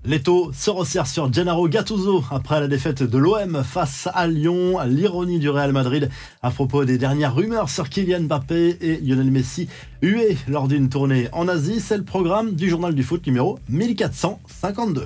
L'étau se resserre sur Gennaro Gattuso après la défaite de l'OM face à Lyon. L'ironie du Real Madrid à propos des dernières rumeurs sur Kylian Mbappé et Lionel Messi hués lors d'une tournée en Asie. C'est le programme du journal du foot numéro 1452.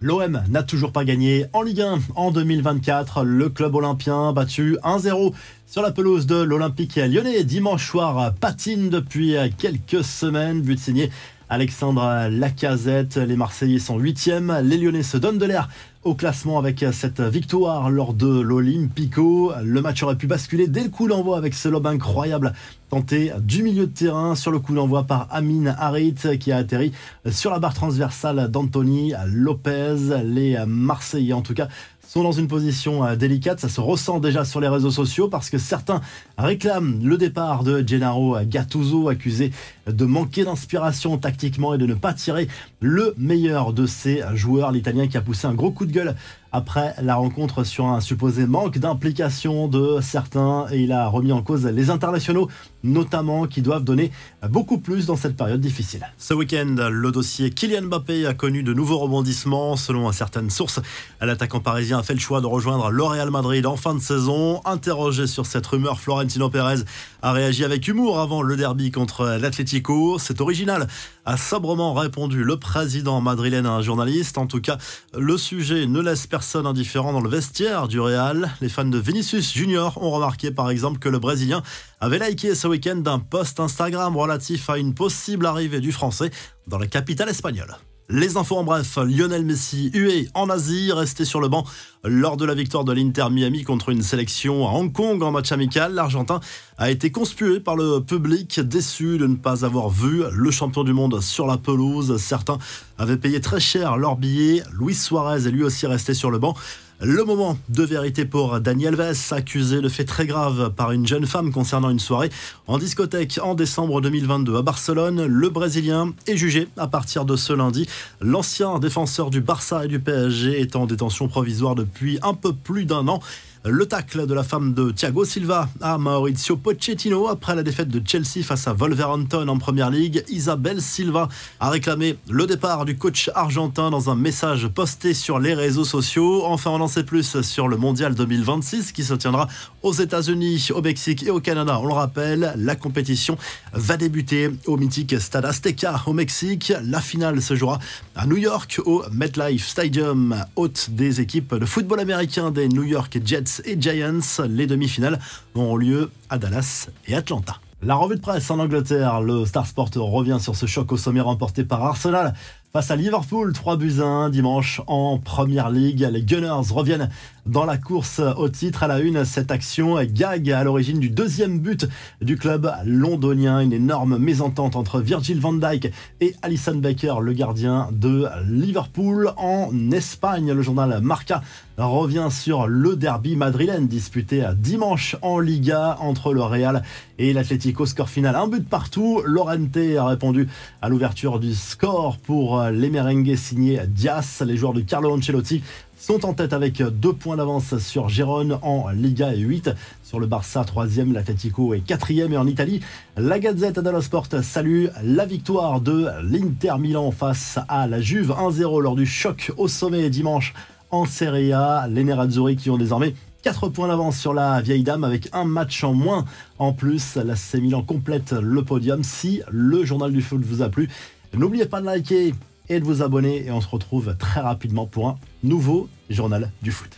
L'OM n'a toujours pas gagné en Ligue 1 en 2024. Le club olympien battu 1-0 sur la pelouse de l'Olympique lyonnais dimanche soir patine depuis quelques semaines. But signé Alexandre Lacazette. Les Marseillais sont 8e. Les Lyonnais se donnent de l'air au classement avec cette victoire lors de l'Olympico. Le match aurait pu basculer dès le coup d'envoi avec ce lob incroyable tenté du milieu de terrain sur le coup d'envoi par Amin Harit qui a atterri sur la barre transversale d'Anthony Lopez. Les Marseillais en tout cas sont dans une position délicate. Ça se ressent déjà sur les réseaux sociaux parce que certains réclament le départ de Gennaro Gattuso, accusé de manquer d'inspiration tactiquement et de ne pas tirer le meilleur de ses joueurs. L'Italien qui a poussé un gros coup de gueule après la rencontre sur un supposé manque d'implication de certains et il a remis en cause les internationaux notamment qui doivent donner beaucoup plus dans cette période difficile. Ce week-end, le dossier Kylian Mbappé a connu de nouveaux rebondissements. Selon certaines sources, l'attaquant parisien a fait le choix de rejoindre le Real Madrid en fin de saison. Interrogé sur cette rumeur, Florentino Pérez a réagi avec humour avant le derby contre l'Atlético. C'est original, a sobrement répondu le président madrilène à un journaliste. En tout cas, le sujet ne laisse personne indifférent dans le vestiaire du Real. Les fans de Vinicius Junior ont remarqué par exemple que le Brésilien avait liké ce week-end un post Instagram relatif à une possible arrivée du Français dans la capitale espagnole. Les infos en bref, Lionel Messi hué en Asie, resté sur le banc lors de la victoire de l'Inter Miami contre une sélection à Hong Kong en match amical. L'Argentin a été conspué par le public, déçu de ne pas avoir vu le champion du monde sur la pelouse. Certains avaient payé très cher leur billet. Luis Suarez est lui aussi resté sur le banc. Le moment de vérité pour Dani Alves, accusé de faits très graves par une jeune femme concernant une soirée en discothèque en décembre 2022 à Barcelone. Le Brésilien est jugé à partir de ce lundi. L'ancien défenseur du Barça et du PSG est en détention provisoire depuis un peu plus d'un an. Le tacle de la femme de Thiago Silva à Mauricio Pochettino après la défaite de Chelsea face à Wolverhampton en Première Ligue. Isabelle Silva a réclamé le départ du coach argentin dans un message posté sur les réseaux sociaux. Enfin, on en sait plus sur le Mondial 2026 qui se tiendra aux États-Unis, au Mexique et au Canada. On le rappelle, la compétition va débuter au mythique Stade Azteca au Mexique. La finale se jouera à New York au MetLife Stadium, hôte des équipes de football américain des New York Jets et Giants. Les demi-finales auront lieu à Dallas et Atlanta. La revue de presse en Angleterre, le Star Sport revient sur ce choc au sommet remporté par Arsenal face à Liverpool, 3-1 dimanche en Première Ligue. Les Gunners reviennent dans la course au titre. À la une, cette action gag à l'origine du deuxième but du club londonien. Une énorme mésentente entre Virgil van Dijk et Alisson Becker, le gardien de Liverpool. En Espagne, le journal Marca revient sur le derby madrilène disputé dimanche en Liga entre le Real et l'Atlético. Score final, un but partout. Lorente a répondu à l'ouverture du score pour les merengues signés Diaz. Les joueurs de Carlo Ancelotti sont en tête avec 2 points d'avance sur Gérone en Liga et 8 sur le Barça, 3e, l'Atlético est 4e. Et en Italie, la Gazzetta dello Sport salue la victoire de l'Inter Milan face à la Juve 1-0 lors du choc au sommet dimanche en Serie A. Les Nerazzurri qui ont désormais 4 points d'avance sur la vieille dame avec un match en moins. En plus, l'AC Milan complète le podium. Si le journal du foot vous a plu, n'oubliez pas de liker et de vous abonner et on se retrouve très rapidement pour un nouveau journal du foot.